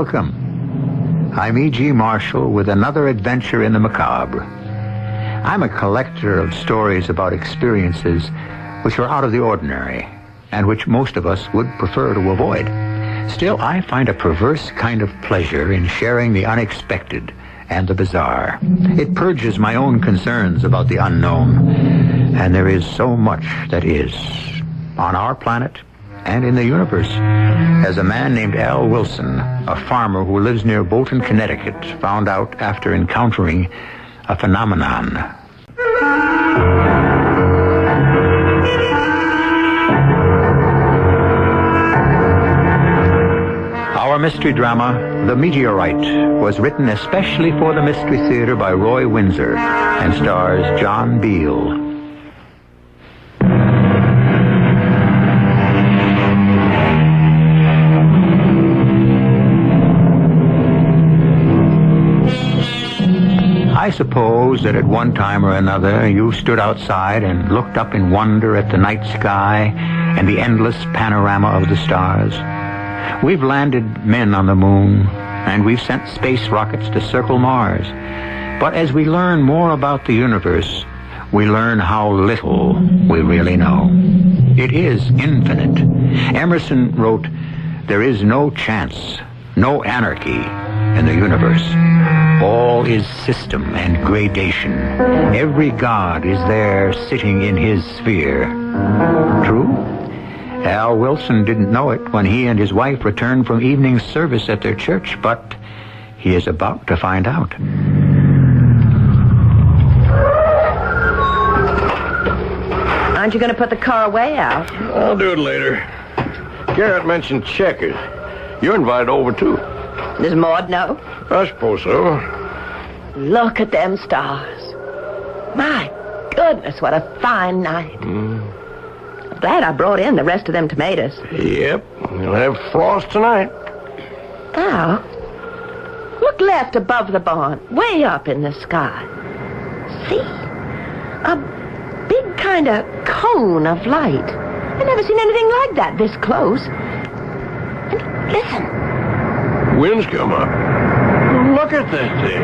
Welcome. I'm E.G. Marshall with another adventure in the macabre. I'm a collector of stories about experiences which are out of the ordinary and which most of us would prefer to avoid. Still, I find a perverse kind of pleasure in sharing the unexpected and the bizarre. It purges my own concerns about the unknown, and there is so much that is on our planet and in the universe. As a man named Al Wilson, a farmer who lives near Bolton, Connecticut, found out after encountering a phenomenon. Our mystery drama, The Meteorite, was written especially for the Mystery Theater by Roy Windsor and stars John Beale. I suppose that at one time or another you stood outside and looked up in wonder at the night sky and the endless panorama of the stars. We've landed men on the moon, and we've sent space rockets to circle Mars. But as we learn more about the universe, we learn how little we really know. It is infinite. Emerson wrote, "There is no chance, no anarchy in the universe. All is system and gradation. Every god is there sitting in his sphere." True? Al Wilson didn't know it when he and his wife returned from evening service at their church, but he is about to find out. Aren't you going to put the car away, Al? I'll do it later. Garrett mentioned checkers. You're invited over, too. Does Maud know? I suppose so. Look at them stars. My goodness, what a fine night. I'm glad I brought in the rest of them tomatoes. Yep, we'll have frost tonight. Al, look left above the barn, way up in the sky. See? A big kind of cone of light. I've never seen anything like that this close. And listen. Wind's come up. Look at that thing.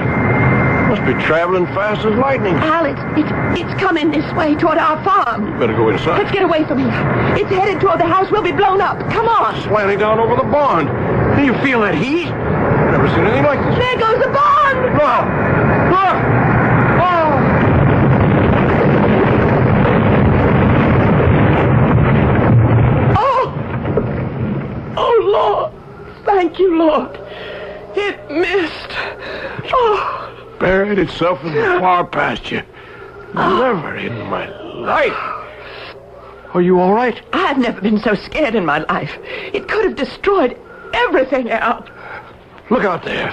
Must be traveling fast as lightning. Al, it's coming this way toward our farm. You better go inside. Let's get away from here. It's headed toward the house. We'll be blown up. Come on. Slanting down over the barn. Do you feel that heat? I've never seen anything like this. There goes the barn. Look! Look! Oh! Oh, Lord. Thank you, Lord. It missed. Oh. Buried itself in the far pasture. Never in my life. Are you all right? I've never been so scared in my life. It could have destroyed everything, Al. Look out there.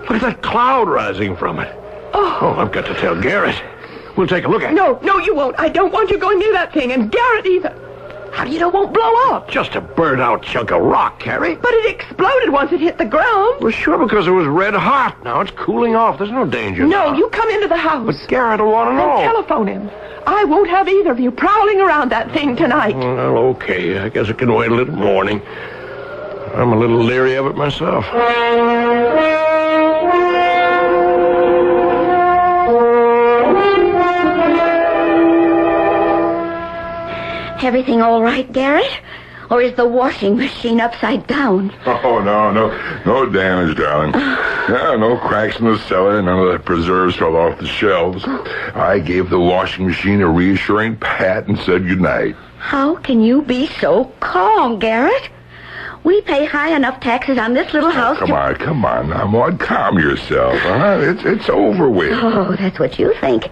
Look at that cloud rising from it. Oh, I've got to tell Garrett. We'll take a look at it. No, you won't. I don't want you going near that thing, and Garrett either. How do you know it won't blow up? Just a burnt-out chunk of rock, Carrie. But it exploded once it hit the ground. Well, sure, because it was red hot. Now it's cooling off. There's no danger. No, now. you come into the house. But Garrett will want to know. Then telephone him. I won't have either of you prowling around that thing tonight. Well, okay. I guess it can wait a little morning. I'm a little leery of it myself. Everything all right, Garrett? Or is the washing machine upside down? Oh, no damage, darling. No cracks in the cellar. None of the preserves fell off the shelves. I gave the washing machine a reassuring pat and said goodnight. How can you be so calm, Garrett? We pay high enough taxes on this little house Come on now, Maud. Calm yourself, huh? It's over with. Oh, that's what you think.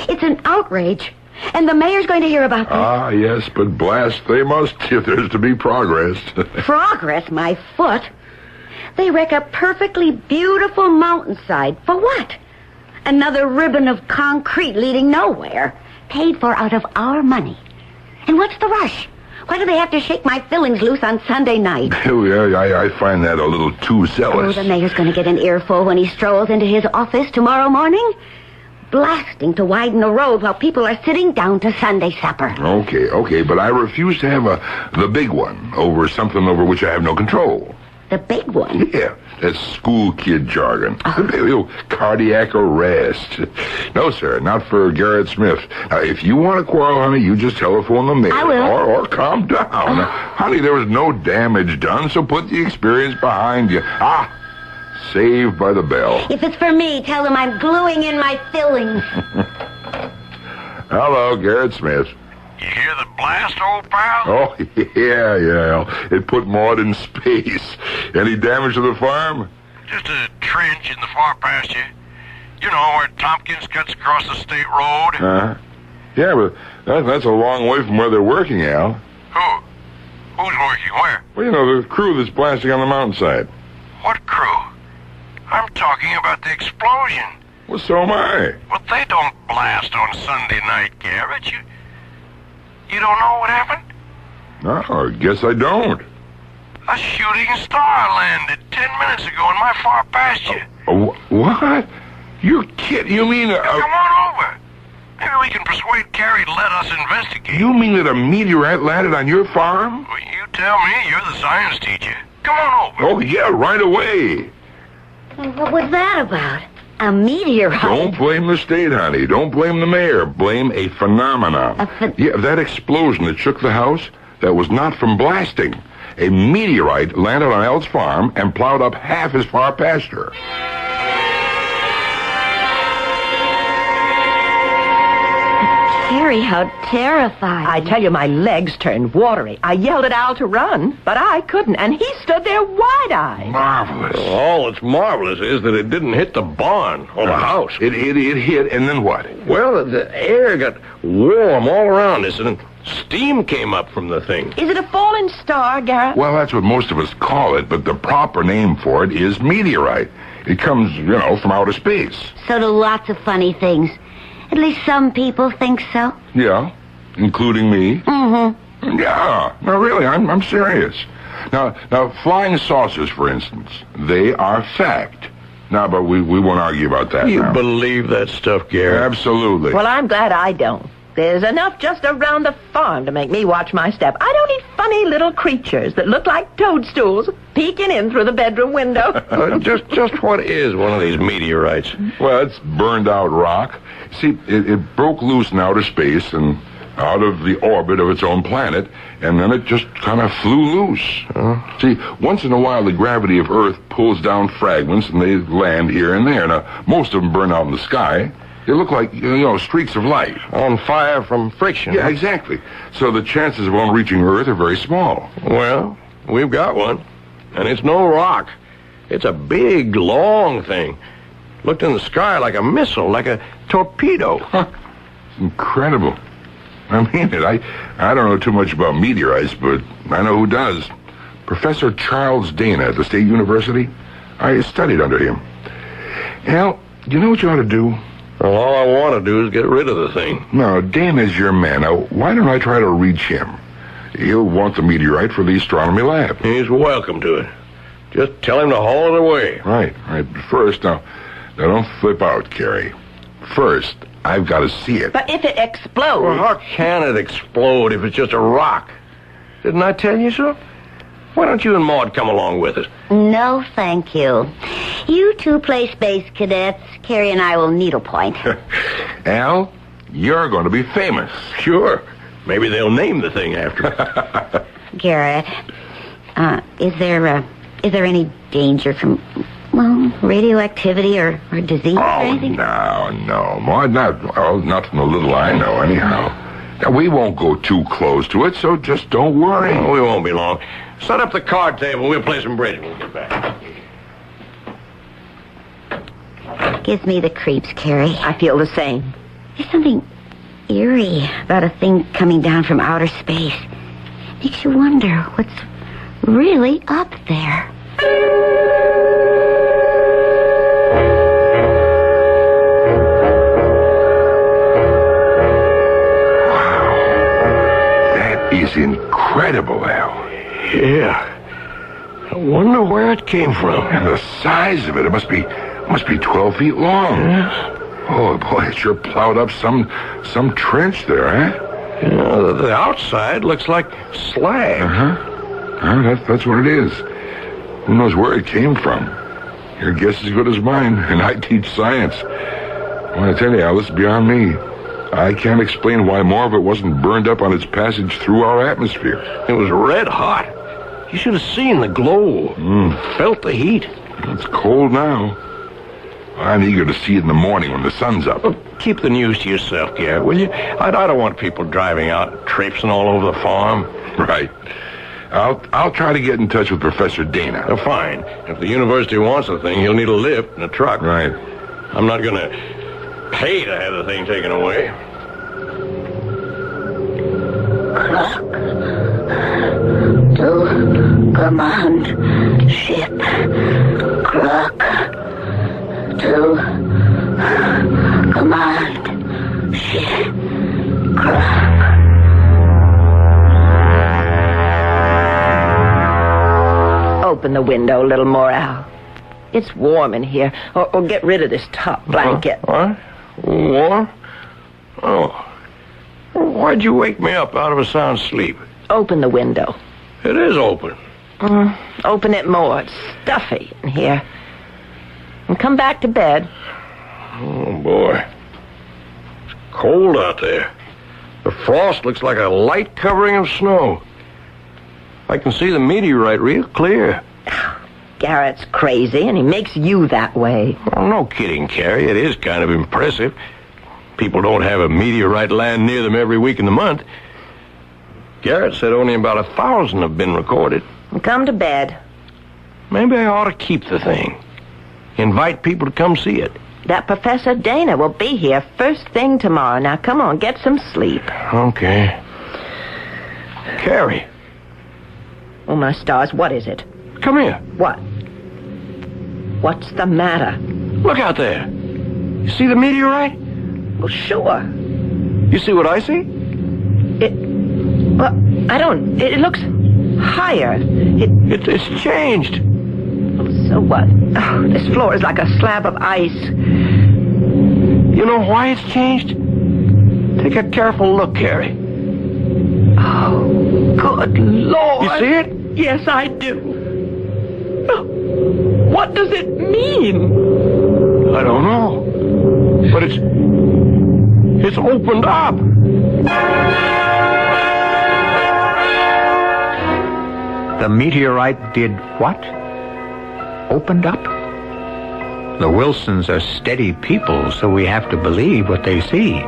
It's an outrage. And the mayor's going to hear about this. Ah, yes, but blast they must if there's to be progress. Progress, my foot. They wreck a perfectly beautiful mountainside. For what? Another ribbon of concrete leading nowhere. Paid for out of our money. And what's the rush? Why do they have to shake my fillings loose on Sunday night? I find that a little too zealous. Oh, the mayor's going to get an earful when he strolls into his office tomorrow morning. Blasting to widen the road while people are sitting down to Sunday supper. Okay, but I refuse to have the big one over something over which I have no control. The big one? Yeah, that's school kid jargon. Cardiac arrest. No, sir, not for Garrett Smith. Now, if you want to quarrel, honey, you just telephone the mayor. I will. Or calm down. Honey, there was no damage done, so put the experience behind you. Saved by the bell. If it's for me, tell him I'm gluing in my fillings. Hello, Garrett Smith. You hear the blast, old pal? Oh, yeah. It put Maud in space. Any damage to the farm? Just a trench in the far pasture. You know, where Tompkins cuts across the state road. Uh-huh. Yeah, but that's a long way from where they're working, Al. Who? Who's working where? Well, you know, the crew that's blasting on the mountainside. What crew? I'm talking about the explosion. Well, so am I. Well, they don't blast on Sunday night, Garrett. You don't know what happened? No, I guess I don't. A shooting star landed 10 minutes ago in my far pasture. What? You're kidding? You mean... Come on over. Maybe we can persuade Carrie to let us investigate. You mean that a meteorite landed on your farm? Well, you tell me. You're the science teacher. Come on over. Oh, yeah, right away. Well, what was that about? A meteorite? Don't blame the state, honey. Don't blame the mayor. Blame a phenomenon. Yeah, that explosion that shook the house, that was not from blasting. A meteorite landed on Al's farm and plowed up half his far pasture. Carrie, how terrifying. I tell you, my legs turned watery. I yelled at Al to run, but I couldn't, and he stood there wide-eyed. Marvelous. All that's marvelous is that it didn't hit the barn or the house. It hit, and then what? Well, the air got warm all around us, and steam came up from the thing. Is it a falling star, Garrett? Well, that's what most of us call it, but the proper name for it is meteorite. It comes, from outer space. So do lots of funny things. At least some people think so. Yeah, including me. Mm-hmm. Yeah, no, really, I'm serious. Now, flying saucers, for instance, they are fact. Now, but we won't argue about that You now. believe that stuff, Garrett? Absolutely. Well, I'm glad I don't. There's enough just around the farm to make me watch my step. I don't need funny little creatures that look like toadstools peeking in through the bedroom window. Just what is one of these meteorites? Well, it's burned out rock. See, it broke loose in outer space and out of the orbit of its own planet, and then it just kind of flew loose. See, once in a while the gravity of Earth pulls down fragments and they land here and there. Now, most of them burn out in the sky. They look like, streaks of light. On fire from friction. Yeah, exactly. So the chances of one reaching Earth are very small. Well, we've got one. And it's no rock. It's a big, long thing. Looked in the sky like a missile, like a torpedo. It's incredible. I mean it. I don't know too much about meteorites, but I know who does. Professor Charles Dana at the State University. I studied under him. Al, you know what you ought to do? Well, all I want to do is get rid of the thing. No, Dana's your man. Now, why don't I try to reach him? He'll want the meteorite for the astronomy lab. He's welcome to it. Just tell him to haul it away. Right. But first, now don't flip out, Carrie. First, I've got to see it. But if it explodes... Well, how can it explode if it's just a rock? Didn't I tell you so? Why don't you and Maud come along with us? No, thank you. You two play space cadets. Carrie and I will needlepoint. Al, you're going to be famous. Sure. Maybe they'll name the thing after me. Garrett, is there any danger from, radioactivity or disease or anything? No, Maud, not from the little I know, anyhow. Now, we won't go too close to it, so just don't worry. Oh, we won't be long. Set up the card table. We'll play some bridge when we get back. Gives me the creeps, Carrie. I feel the same. There's something eerie about a thing coming down from outer space. Makes you wonder what's really up there. Wow. That is incredible, Al. Yeah. I wonder where it came from. And the size of it must be 12 feet long. Yes. Oh, boy, it sure plowed up some trench there, eh? Yeah, the outside looks like slag. That's what it is. Who knows where it came from? Your guess is as good as mine, and I teach science. I want to tell you, Al, this is beyond me. I can't explain why more of it wasn't burned up on its passage through our atmosphere. It was red hot. You should have seen the glow. Felt the heat. It's cold now. I'm eager to see it in the morning when the sun's up. Well, keep the news to yourself, Garrett, will you? I don't want people driving out, traipsing all over the farm. Right. I'll try to get in touch with Professor Dana. Fine. If the university wants the thing, he'll need a lift and a truck. Right. I'm not going to pay to have the thing taken away. Clock to command ship. Clock to command ship. Clock. Open the window a little more, Al. It's warm in here. Or get rid of this top blanket. What? Warm? Oh. Why'd you wake me up out of a sound sleep? Open the window. It is open. Open it more. It's stuffy in here. And come back to bed. Oh, boy. It's cold out there. The frost looks like a light covering of snow. I can see the meteorite real clear. Garrett's crazy, and he makes you that way. Oh, no kidding, Carrie. It is kind of impressive. People don't have a meteorite land near them every week in the month. Garrett said only about 1,000 have been recorded. Come to bed. Maybe I ought to keep the thing. Invite people to come see it. That Professor Dana will be here first thing tomorrow. Now, come on, get some sleep. Okay. Carrie. Oh, my stars, what is it? Come here. What? What's the matter? Look out there. You see the meteorite? Well, sure. You see what I see? Well, I don't... It looks higher. It's changed. So what? Oh, this floor is like a slab of ice. You know why it's changed? Take a careful look, Carrie. Oh, good Lord. You see it? Yes, I do. What does it mean? I don't know. But it's opened up. The meteorite did what? Opened up? The Wilsons are steady people, so we have to believe what they see.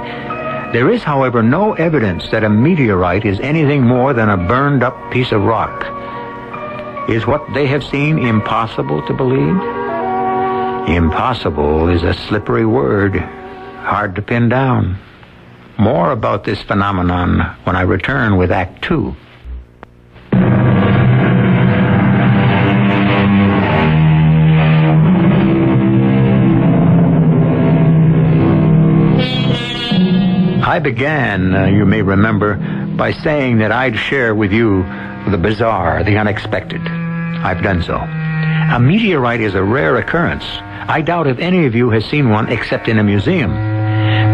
There is, however, no evidence that a meteorite is anything more than a burned-up piece of rock. Is what they have seen impossible to believe? Impossible is a slippery word, hard to pin down. More about this phenomenon when I return with Act 2. I began, you may remember, by saying that I'd share with you the bizarre, the unexpected. I've done so. A meteorite is a rare occurrence. I doubt if any of you has seen one except in a museum.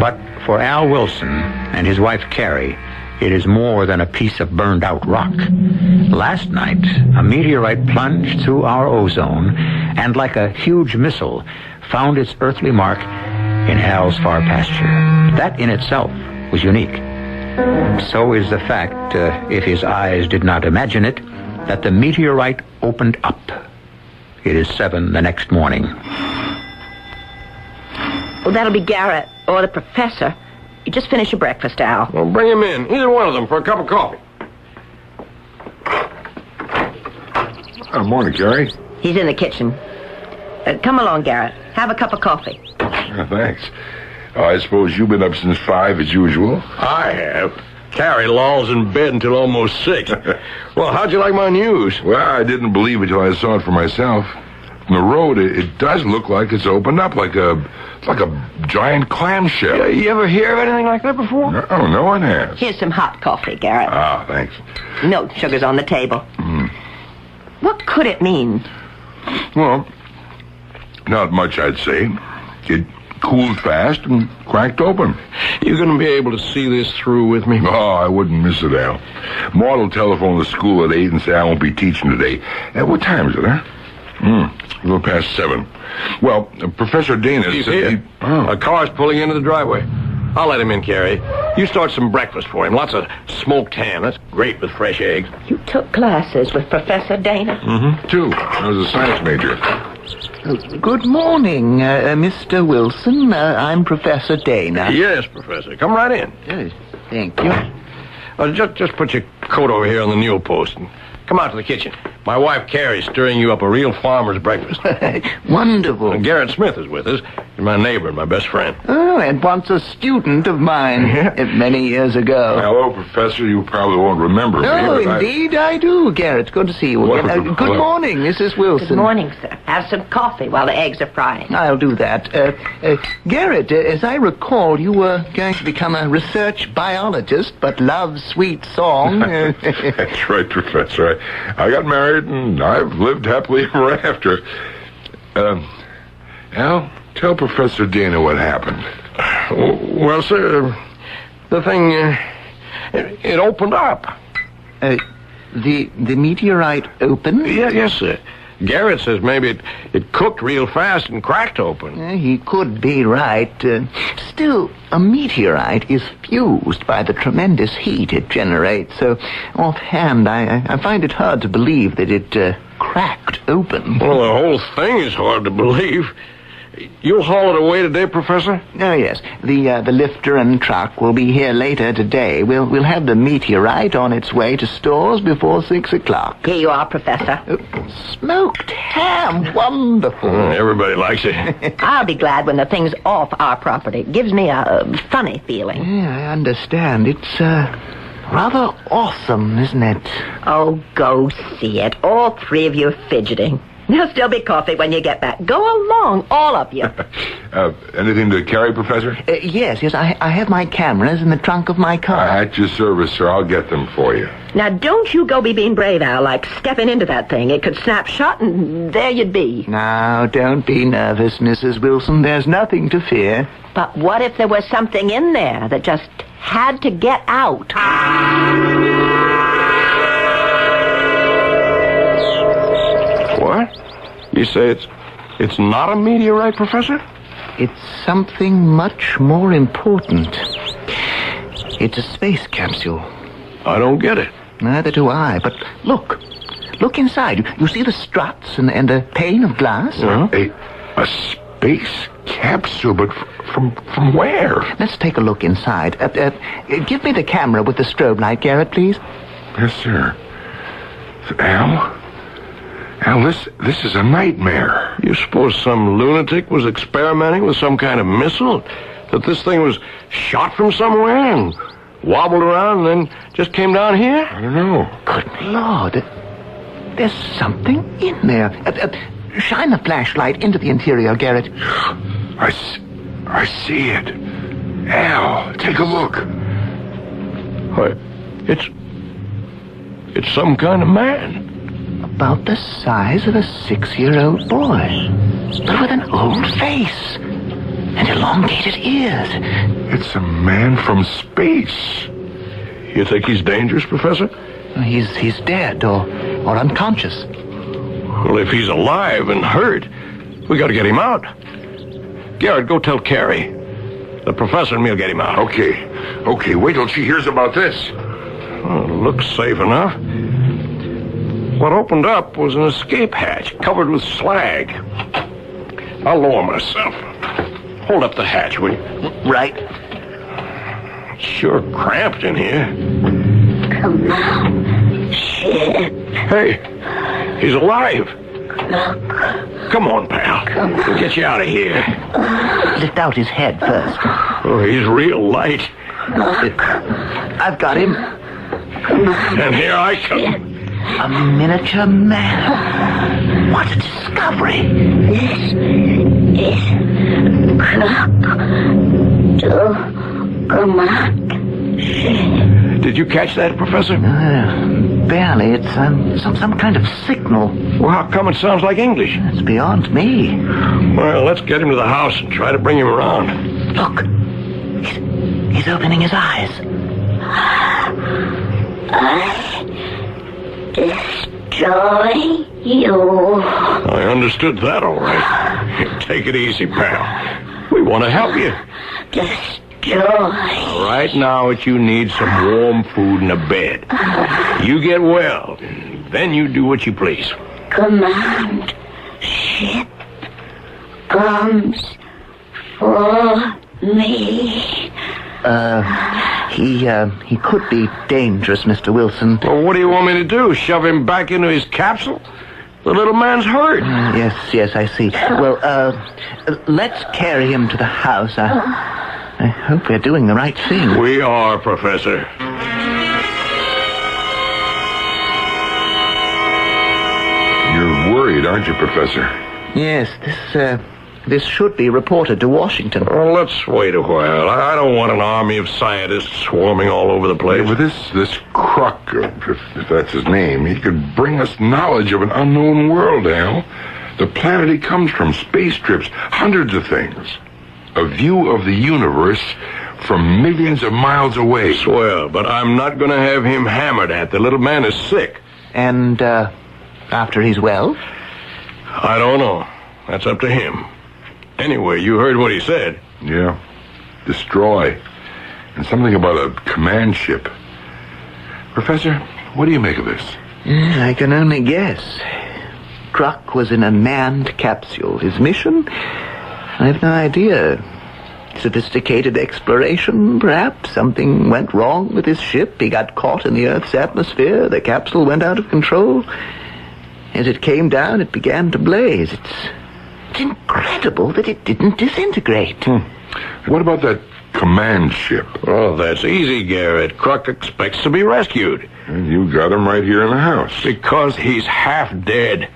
But for Al Wilson and his wife Carrie, it is more than a piece of burned-out rock. Last night, a meteorite plunged through our ozone and, like a huge missile, found its earthly mark in Al's far pasture. That in itself was unique. So is the fact, if his eyes did not imagine it, that the meteorite opened up. It is 7 the next morning. Well, that'll be Garrett or the professor. You just finish your breakfast, Al. Well, bring him in, either one of them, for a cup of coffee. Morning, Carrie. He's in the kitchen. Come along, Garrett. Have a cup of coffee. Thanks. I suppose you've been up since 5 as usual. I have. Carrie lolls in bed until almost 6. Well, how'd you like my news? Well, I didn't believe it till I saw it for myself. From the road, it does look like it's opened up, like a giant clamshell. You ever hear of anything like that before? No one has. Here's some hot coffee, Garrett. Ah, thanks. No, sugar's on the table. What could it mean? Well, not much, I'd say. It cooled fast and cracked open. You gonna be able to see this through with me? Oh, I wouldn't miss it, Al. Maud will telephone the school at 8 and say I won't be teaching today. At what time is it, huh? A little past 7. Well, Professor Dana He's said here. A car's pulling into the driveway. I'll let him in, Carrie. You start some breakfast for him. Lots of smoked ham. That's great with fresh eggs. You took classes with Professor Dana? 2. I was a science major. Good morning, Mr. Wilson. I'm Professor Dana. Yes, Professor. Come right in. Yes, thank you. Just put your coat over here on the newel post and come out to the kitchen. My wife, Carrie's stirring you up a real farmer's breakfast. Wonderful. Garrett Smith is with us. He's my neighbor and my best friend. Oh, and once a student of mine many years ago. Hello, Professor. You probably won't remember me. Oh, but indeed I do, Garrett. Good to see you again. Wonderful. Good Hello. morning, Mrs. Wilson. Good morning, sir. Have some coffee while the eggs are frying. I'll do that. Garrett, as I recall, you were going to become a research biologist, but love sweet song. That's right, Professor. I got married, and I've lived happily ever after. Al, tell Professor Dana what happened. Well, sir, the thing, it opened up. The meteorite opened? Yes, sir. Garrett says maybe it cooked real fast and cracked open. He could be right. Still, a meteorite is fused by the tremendous heat it generates, so offhand, I find it hard to believe that it cracked open. Well, the whole thing is hard to believe. You'll haul it away today, Professor? Oh, yes. The lifter and truck will be here later today. We'll have the meteorite on its way to stores before 6 o'clock. Here you are, Professor. Smoked ham. Wonderful. Everybody likes it. I'll be glad when the thing's off our property. It gives me a funny feeling. Yeah, I understand. It's, rather awesome, isn't it? Oh, go see it. All 3 of you are fidgeting. There'll still be coffee when you get back. Go along, all of you. Anything to carry, Professor? Yes, I have my cameras in the trunk of my car. At your service, sir. I'll get them for you. Now, don't you go be being brave, Al, like stepping into that thing. It could snap shut, and there you'd be. Now, don't be nervous, Mrs. Wilson. There's nothing to fear. But what if there was something in there that just had to get out? What? You say it's not a meteorite, Professor? It's something much more important. It's a space capsule. I don't get it. Neither do I, but look. Look inside. You see the struts and the pane of glass? A space capsule, but from where? Let's take a look inside. Give me the camera with the strobe light, Garrett, please. Yes, sir. Al, this is a nightmare. You suppose some lunatic was experimenting with some kind of missile? That this thing was shot from somewhere and wobbled around and then just came down here? I don't know. Good Lord. There's something in there. Shine the flashlight into the interior, Garrett. I see it. Al, take a look. Why, it's some kind of man. About the size of a 6-year-old boy. But with an old face. And elongated ears. It's a man from space. You think he's dangerous, Professor? He's dead or unconscious. Well, if he's alive and hurt, we got to get him out. Garrett, go tell Carrie. The professor and me'll get him out. Okay, wait till she hears about this. Well, it looks safe enough. What opened up was an escape hatch covered with slag. I'll lower myself. Hold up the hatch, will you? Right. It's sure cramped in here. Come on. Shit. Hey, he's alive. Come on, pal. We'll get you out of here. Lift out his head first. Oh, he's real light. I've got him. And here I come. A miniature man. What a discovery. This is come on. Did you catch that, Professor? Barely. It's some kind of signal. Well, how come it sounds like English? It's beyond me. Well, let's get him to the house and try to bring him around. Look. He's opening his eyes. I destroyed destroy you. I understood that all right. Take it easy, pal. We want to help you. Destroy. Right now, what you need some warm food and a bed. You get well, then you do what you please. Command ship comes for me. He could be dangerous, Mr. Wilson. Well, what do you want me to do? Shove him back into his capsule? The little man's hurt. Yes, I see. Well, let's carry him to the house. I hope we're doing the right thing. We are, Professor. You're worried, aren't you, Professor? Yes, this should be reported to Washington. Well, let's wait a while. I don't want an army of scientists swarming all over the place. Yeah, but this Kruk, if that's his name, he could bring us knowledge of an unknown world, Al. The planet he comes from, space trips, hundreds of things. A view of the universe from millions of miles away. Swell, but I'm not going to have him hammered at. The little man is sick. And, after he's well? I don't know. That's up to him. Anyway, you heard what he said. Yeah. Destroy. And something about a command ship. Professor, what do you make of this? I can only guess. Kruk was in a manned capsule. His mission? I have no idea. Sophisticated exploration, perhaps. Something went wrong with his ship. He got caught in the Earth's atmosphere. The capsule went out of control. As it came down, it began to blaze. It's incredible that it didn't disintegrate. What about that command ship? Oh, that's easy, Garrett. Kruk expects to be rescued. And you got him right here in the house. Because he's half dead.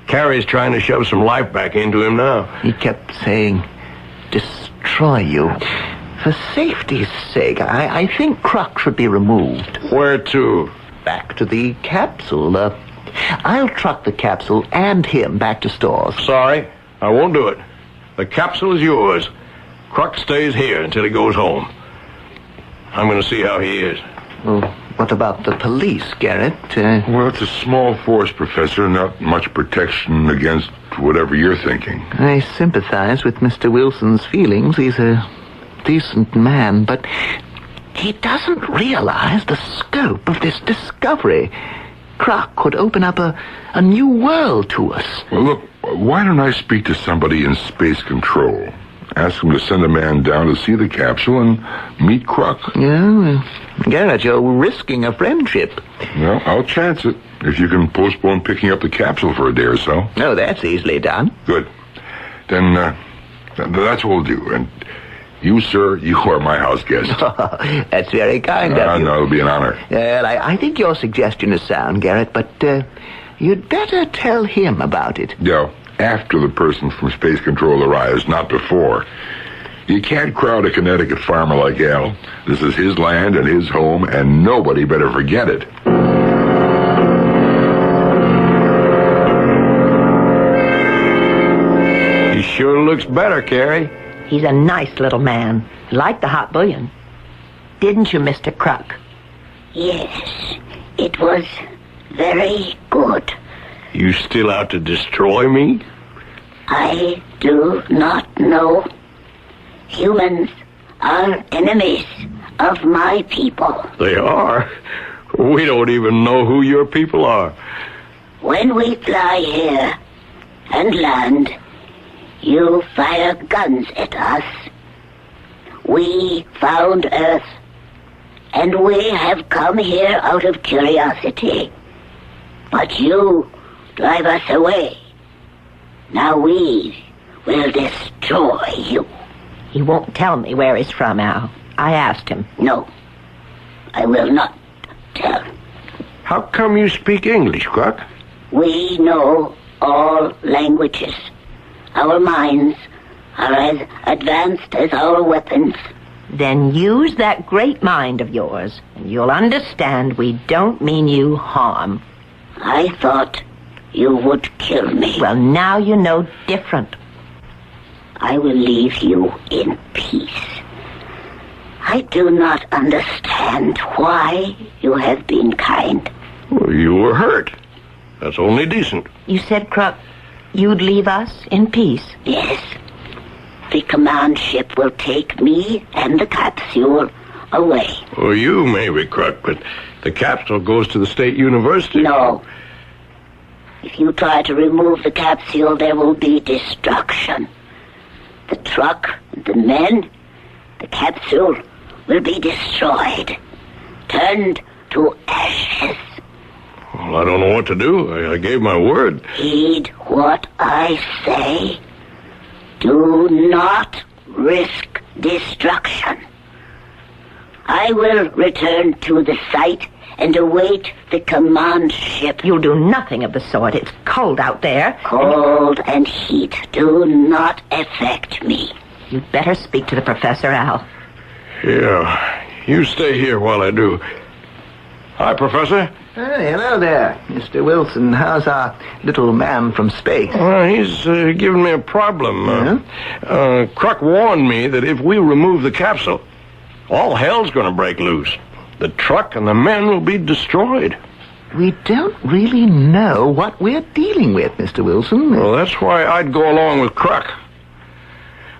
Carrie's trying to shove some life back into him now. He kept saying, destroy you. For safety's sake, I think Kruk should be removed. Where to? Back to the capsule. I'll truck the capsule and him back to stores. Sorry, I won't do it. The capsule is yours. Kruk stays here until he goes home. I'm going to see how he is. Well, what about the police, Garrett? Well, it's a small force, Professor. Not much protection against whatever you're thinking. I sympathize with Mr. Wilson's feelings. He's a decent man, but he doesn't realize the scope of this discovery. Kruk could open up a new world to us. Well, look, why don't I speak to somebody in space control? Ask them to send a man down to see the capsule and meet Kruk. Yeah, Garrett, you're risking a friendship. Well, I'll chance it, if you can postpone picking up the capsule for a day or so. Oh, that's easily done. Good. Then, that's what we'll do. And you, sir, you are my house guest. That's very kind of you. No, it'll be an honor. Well, I think your suggestion is sound, Garrett, but you'd better tell him about it. Yeah, after the person from Space Control arrives, not before. You can't crowd a Connecticut farmer like Al. This is his land and his home, and nobody better forget it. He sure looks better, Carrie. He's a nice little man. Like the hot bouillon. Didn't you, Mr. Kruk? Yes, it was very good. You still out to destroy me? I do not know. Humans are enemies of my people. They are? We don't even know who your people are. When we fly here and land, you fire guns at us. We found Earth, and we have come here out of curiosity. But you drive us away. Now we will destroy you. He won't tell me where he's from, Al. I asked him. No, I will not tell. How come you speak English, Kruk? We know all languages. Our minds are as advanced as our weapons. Then use that great mind of yours, and you'll understand we don't mean you harm. I thought you would kill me. Well, now you know different. I will leave you in peace. I do not understand why you have been kind. Well, you were hurt. That's only decent. You said, Kruk, you'd leave us in peace. Yes. The command ship will take me and the capsule away. Well, you maybe, Kruk, but the capsule goes to the state university. No. If you try to remove the capsule, there will be destruction. The truck, the men, the capsule will be destroyed, turned to ashes. Well, I don't know what to do. I gave my word. Heed what I say. Do not risk destruction. I will return to the site and await the command ship. You'll do nothing of the sort. It's cold out there. Cold and heat do not affect me. You'd better speak to the professor, Al. Yeah, you stay here while I do. Hi, Professor. Hey, hello there, Mr. Wilson. How's our little man from space? He's giving me a problem. Kruk warned me that if we remove the capsule, all hell's going to break loose. The truck and the men will be destroyed. We don't really know what we're dealing with, Mr. Wilson. Well, that's why I'd go along with Kruk.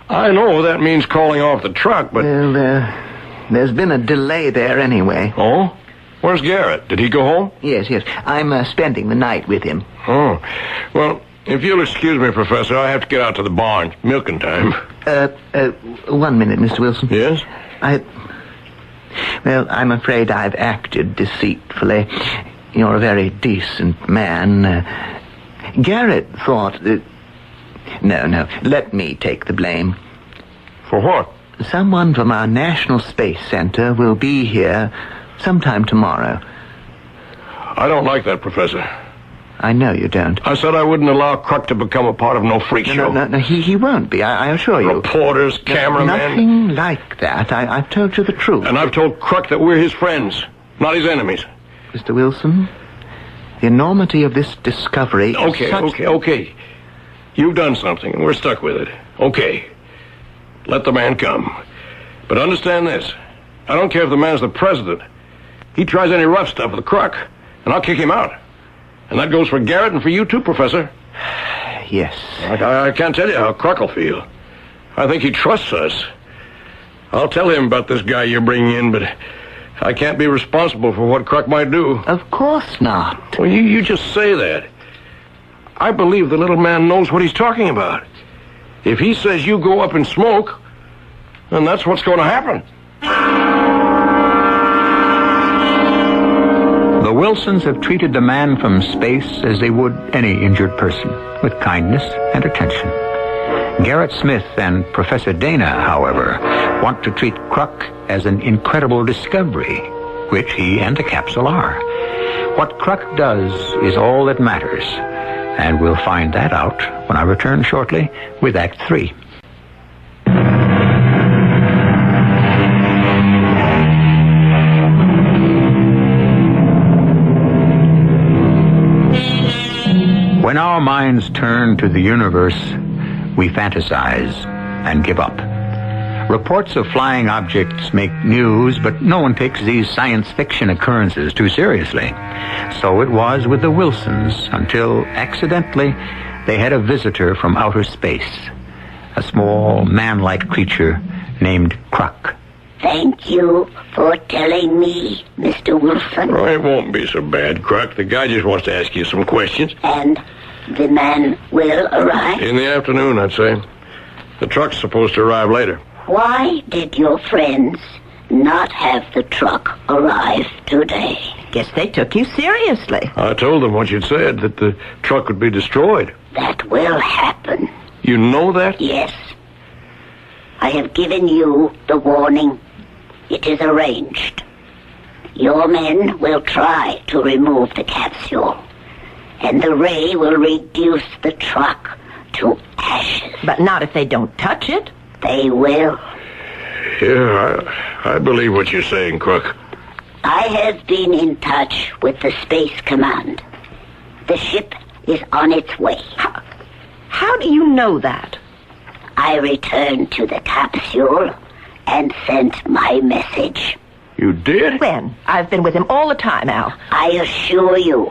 I know that means calling off the truck, but... Well, there's been a delay there anyway. Oh? Where's Garrett? Did he go home? Yes. I'm spending the night with him. Oh. Well, if you'll excuse me, Professor, I have to get out to the barn. Milking time. 1 minute, Mr. Wilson. Yes? Well, I'm afraid I've acted deceitfully. You're a very decent man. Garrett thought that... No, let me take the blame. For what? Someone from our National Space Center will be here sometime tomorrow. I don't like that, Professor. I know you don't. I said I wouldn't allow Kruk to become a part of no freak show. No, he won't be, I assure you. Reporters, cameramen... Nothing like that. I've told you the truth. And I've told Kruk that we're his friends, not his enemies. Mr. Wilson, the enormity of this discovery... Okay. You've done something, and we're stuck with it. Okay. Let the man come. But understand this. I don't care if the man's the president. He tries any rough stuff with Kruk, and I'll kick him out. And that goes for Garrett and for you too, Professor. Yes. I can't tell you how Kruk will feel. I think he trusts us. I'll tell him about this guy you're bringing in, but I can't be responsible for what Kruk might do. Of course not. Well, you just say that. I believe the little man knows what he's talking about. If he says you go up in smoke, then that's what's going to happen. The Wilsons have treated the man from space as they would any injured person, with kindness and attention. Garrett Smith and Professor Dana, however, want to treat Kruk as an incredible discovery, which he and the capsule are. What Kruk does is all that matters, and we'll find that out when I return shortly with Act 3. When our minds turn to the universe, we fantasize and give up. Reports of flying objects make news, but no one takes these science fiction occurrences too seriously. So it was with the Wilsons until, accidentally, they had a visitor from outer space, a small, man-like creature named Kruk. Thank you for telling me, Mr. Wilson. Oh, it won't be so bad, Kruk. The guy just wants to ask you some questions. And the man will arrive? In the afternoon, I'd say. The truck's supposed to arrive later. Why did your friends not have the truck arrive today? Guess they took you seriously. I told them what you'd said, that the truck would be destroyed. That will happen. You know that? Yes. I have given you the warning. It is arranged. Your men will try to remove the capsule, and the ray will reduce the truck to ashes. But not if they don't touch it. They will. Yeah, I believe what you're saying, Kruk. I have been in touch with the Space Command. The ship is on its way. How do you know that? I returned to the capsule and sent my message. You did? When? I've been with him all the time, Al. I assure you,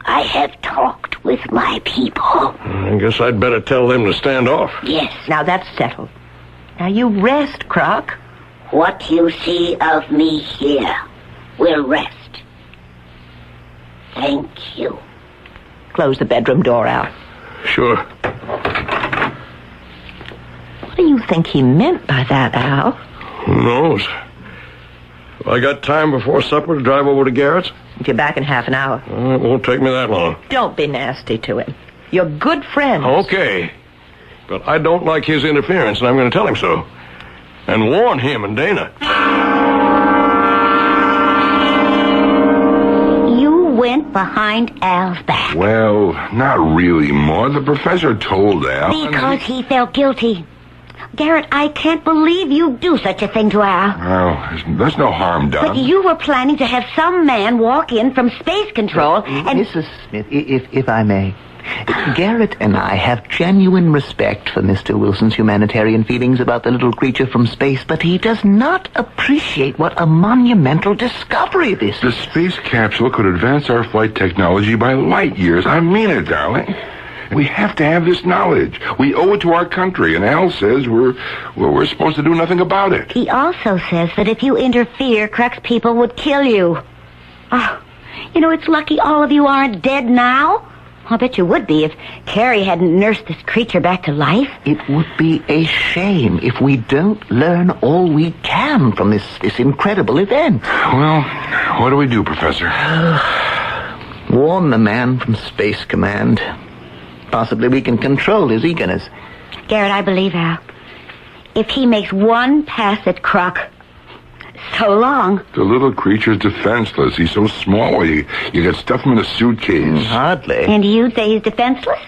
I have talked with my people. I guess I'd better tell them to stand off. Yes. Now that's settled. Now you rest, Croc. What you see of me here will rest. Thank you. Close the bedroom door, Al. Sure. What do you think he meant by that, Al? Who knows? Have I got time before supper to drive over to Garrett's? If you're back in half an hour. It won't take me that long. Don't be nasty to him. You're good friends. Okay. But I don't like his interference, and I'm going to tell him so. And warn him and Dana. You went behind Al's back. Well, not really, Ma. The professor told Al. Because he felt guilty. Garrett, I can't believe you'd do such a thing to Al. Well, there's no harm done. But you were planning to have some man walk in from space control and... Mrs. Smith, if I may. Garrett and I have genuine respect for Mr. Wilson's humanitarian feelings about the little creature from space, but he does not appreciate what a monumental discovery this is. The space capsule could advance our flight technology by light years. I mean it, darling. We have to have this knowledge. We owe it to our country, and Al says we're supposed to do nothing about it. He also says that if you interfere, Crux people would kill you. Oh, it's lucky all of you aren't dead now. I bet you would be if Carrie hadn't nursed this creature back to life. It would be a shame if we don't learn all we can from this incredible event. Well, what do we do, Professor? Warn the man from Space Command. Possibly we can control his eagerness. Garrett, I believe Al. If he makes one pass at Croc, so long. The little creature's defenseless. He's so small. You could stuff him in a suitcase. Hardly. And you say he's defenseless?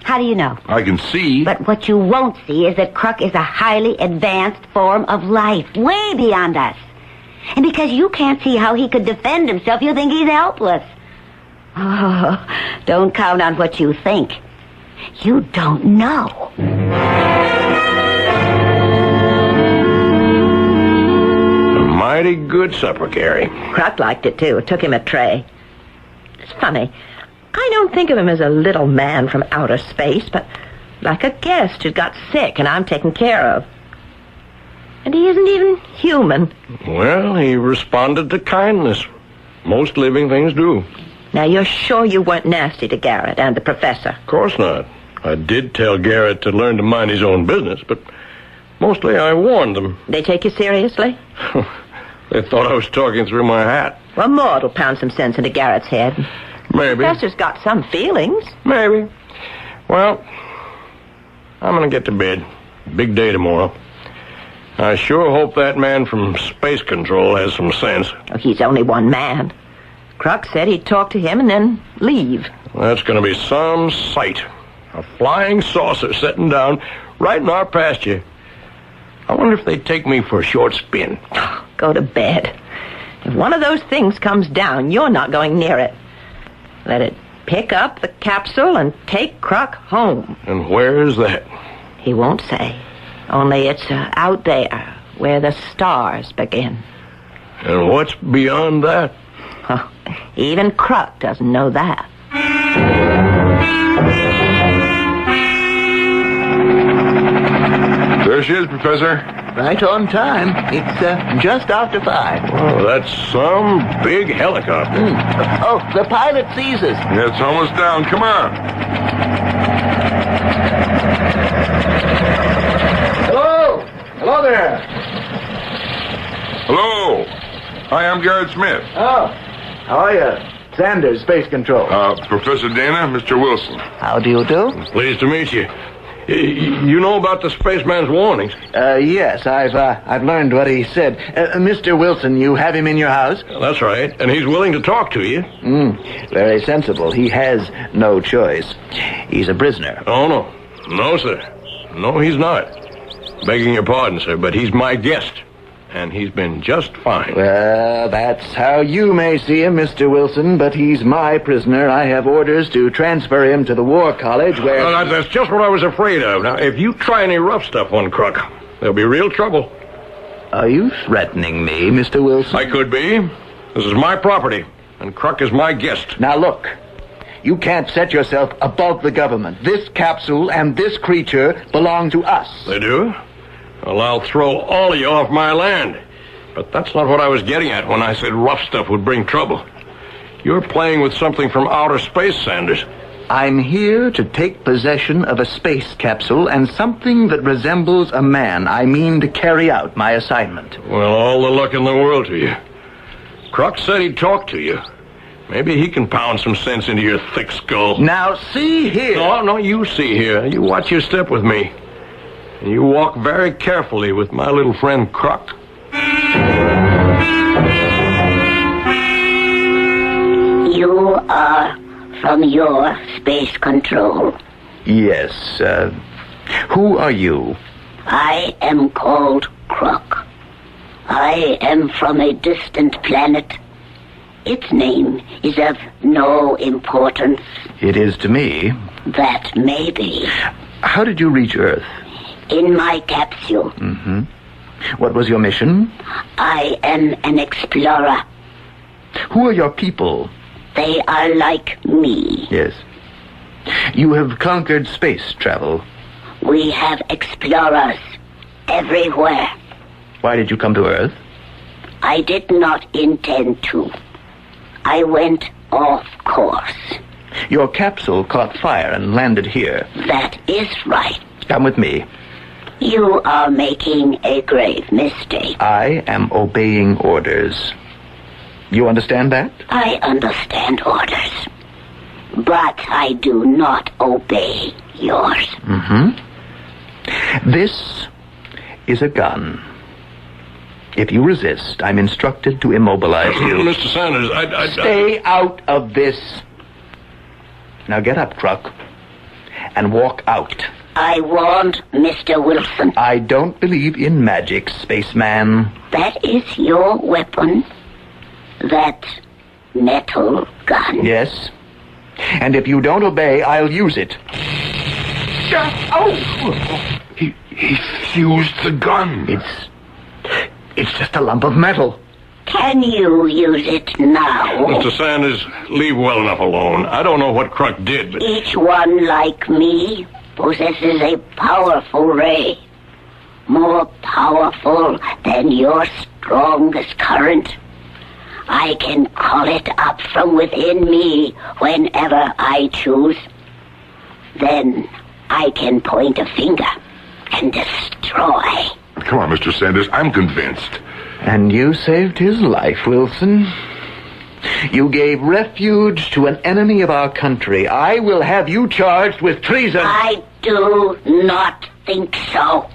How do you know? I can see. But what you won't see is that Croc is a highly advanced form of life, way beyond us. And because you can't see how he could defend himself, you think he's helpless. Oh, don't count on what you think. You don't know. Mighty good supper, Carrie. Croc liked it, too. It took him a tray. It's funny. I don't think of him as a little man from outer space, but like a guest who's got sick and I'm taken care of. And he isn't even human. Well, he responded to kindness. Most living things do. Now, you're sure you weren't nasty to Garrett and the professor? Of course not. I did tell Garrett to learn to mind his own business, but mostly I warned them. They take you seriously? They thought I was talking through my hat. Well, Maud'll pound some sense into Garrett's head. Maybe. The professor's got some feelings. Maybe. Well, I'm going to get to bed. Big day tomorrow. I sure hope that man from Space Control has some sense. Oh, he's only one man. Croc said he'd talk to him and then leave. That's going to be some sight. A flying saucer setting down right in our pasture. I wonder if they'd take me for a short spin. Go to bed. If one of those things comes down, you're not going near it. Let it pick up the capsule and take Croc home. And where is that? He won't say. Only it's out there, where the stars begin. And what's beyond that? Oh, even Croc doesn't know that. There she is, Professor. Right on time. It's just after 5. Oh, that's some big helicopter. Oh, the pilot sees us. Yeah, it's almost down. Come on. Hello! Hello there! Hello. Hi, I'm Garrett Smith. Oh, how are you? Sanders, Space Control. Professor Dana, Mr. Wilson. How do you do? Pleased to meet you. You know about the spaceman's warnings? Yes, I've learned what he said. Mr. Wilson, you have him in your house? That's right, and he's willing to talk to you. Very sensible. He has no choice. He's a prisoner. Oh, no. No, sir. No, he's not. Begging your pardon, sir, but he's my guest. And he's been just fine. Well, that's how you may see him, Mr. Wilson, but he's my prisoner. I have orders to transfer him to the War College where... That's just what I was afraid of. Now, if you try any rough stuff on Croc, there'll be real trouble. Are you threatening me, Mr. Wilson? I could be. This is my property, and Croc is my guest. Now, look. You can't set yourself above the government. This capsule and this creature belong to us. They do? Well, I'll throw all of you off my land. But that's not what I was getting at when I said rough stuff would bring trouble. You're playing with something from outer space, Sanders. I'm here to take possession of a space capsule and something that resembles a man. I mean to carry out my assignment. Well, all the luck in the world to you. Kruk said he'd talk to you. Maybe he can pound some sense into your thick skull. Now, see here. No, you see here. You watch your step with me. And you walk very carefully with my little friend Kruk. You are from your space control. Yes, who are you? I am called Kruk. I am from a distant planet. Its name is of no importance. It is to me. That may be. How did you reach Earth? In my capsule. Mm-hmm. What was your mission? I am an explorer. Who are your people? They are like me. Yes. You have conquered space travel. We have explorers everywhere. Why did you come to Earth? I did not intend to. I went off course. Your capsule caught fire and landed here. That is right. Come with me. You are making a grave mistake. I am obeying orders. You understand that? I understand orders. But I do not obey yours. Mm-hmm. This is a gun. If you resist, I'm instructed to immobilize you. Mr. Sanders, I... Stay out of this. Now get up, Kruk, and walk out. I warned Mr. Wilson. I don't believe in magic, spaceman. That is your weapon? That metal gun? Yes. And if you don't obey, I'll use it. Oh! He fused the gun. It's just a lump of metal. Can you use it now? Mr. Sanders, leave well enough alone. I don't know what Kruk did, but... Each one like me possesses a powerful ray. More powerful than your strongest current. I can call it up from within me whenever I choose. Then I can point a finger and destroy. Come on, Mr. Sanders, I'm convinced. And you saved his life, Wilson. You gave refuge to an enemy of our country. I will have you charged with treason. I do not think so.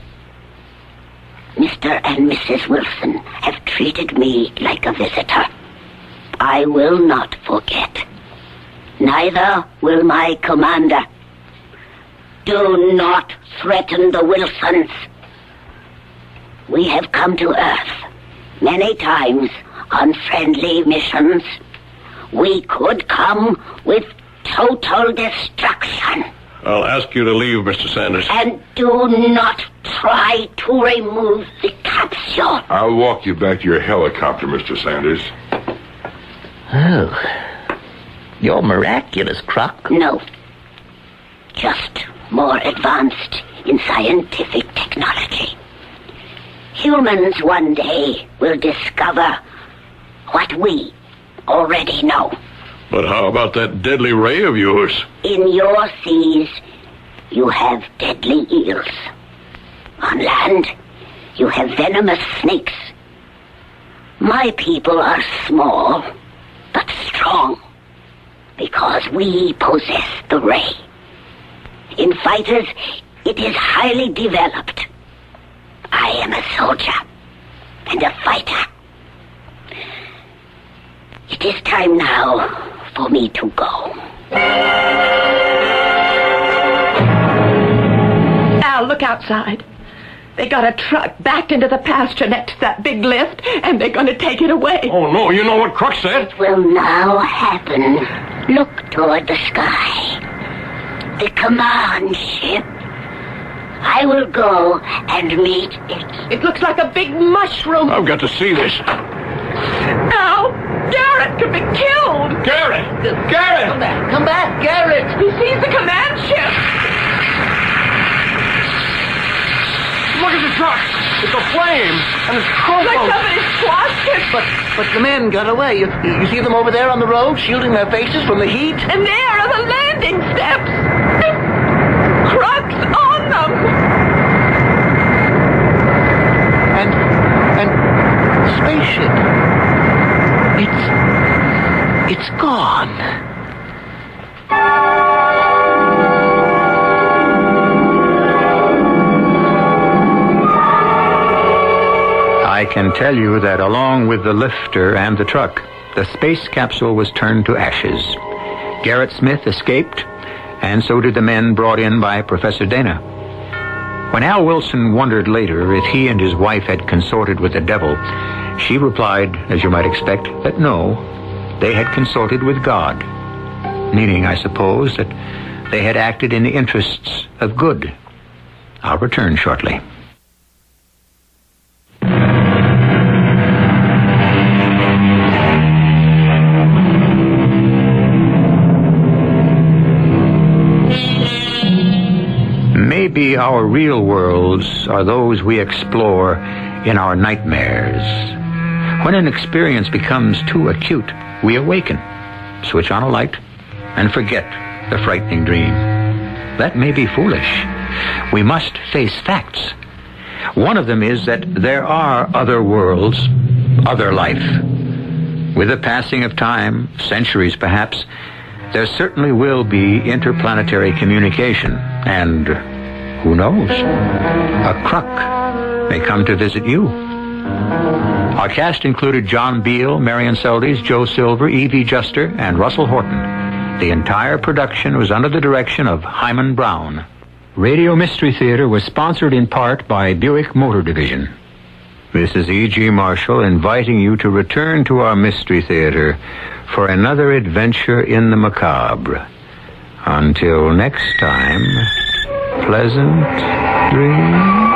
Mr. and Mrs. Wilson have treated me like a visitor. I will not forget. Neither will my commander. Do not threaten the Wilsons. We have come to Earth many times on friendly missions. We could come with total destruction. I'll ask you to leave, Mr. Sanders. And do not try to remove the capsule. I'll walk you back to your helicopter, Mr. Sanders. Oh, you're miraculous, Kruk. No. Just more advanced in scientific technology. Humans one day will discover what we already know. But how about that deadly ray of yours? In your seas, you have deadly eels. On land, you have venomous snakes. My people are small, but strong, because we possess the ray. In fighters, it is highly developed. I am a soldier and a fighter. It is time now for me to go. Al, look outside. They got a truck backed into the pasture next to that big lift, and they're going to take it away. Oh, no, you know what Kruk said? It will now happen. Look toward the sky. The command ship. I will go and meet it. It looks like a big mushroom. I've got to see this. Al, Garrett could be killed. Garrett! Garrett! Come back, Garrett! He sees the command ship. Look at the truck! It's aflame, and it's Like crumpled. somebody squashed it. But the men got away. You see them over there on the road, shielding their faces from the heat? And there are the landing steps. Crux on them. And the spaceship. It's gone. I can tell you that along with the lifter and the truck, the space capsule was turned to ashes. Garrett Smith escaped, and so did the men brought in by Professor Dana. When Al Wilson wondered later if he and his wife had consorted with the devil, she replied, as you might expect, that no, they had consorted with God, meaning, I suppose, that they had acted in the interests of good. I'll return shortly. Maybe our real worlds are those we explore in our nightmares. When an experience becomes too acute, we awaken, switch on a light, and forget the frightening dream. That may be foolish. We must face facts. One of them is that there are other worlds, other life. With the passing of time, centuries perhaps, there certainly will be interplanetary communication, and who knows? A Kruk may come to visit you. Our cast included John Beal, Marion Seldes, Joe Silver, Evie Juster, and Russell Horton. The entire production was under the direction of Hyman Brown. Radio Mystery Theater was sponsored in part by Buick Motor Division. This is E.G. Marshall inviting you to return to our Mystery Theater for another adventure in the macabre. Until next time, pleasant dreams.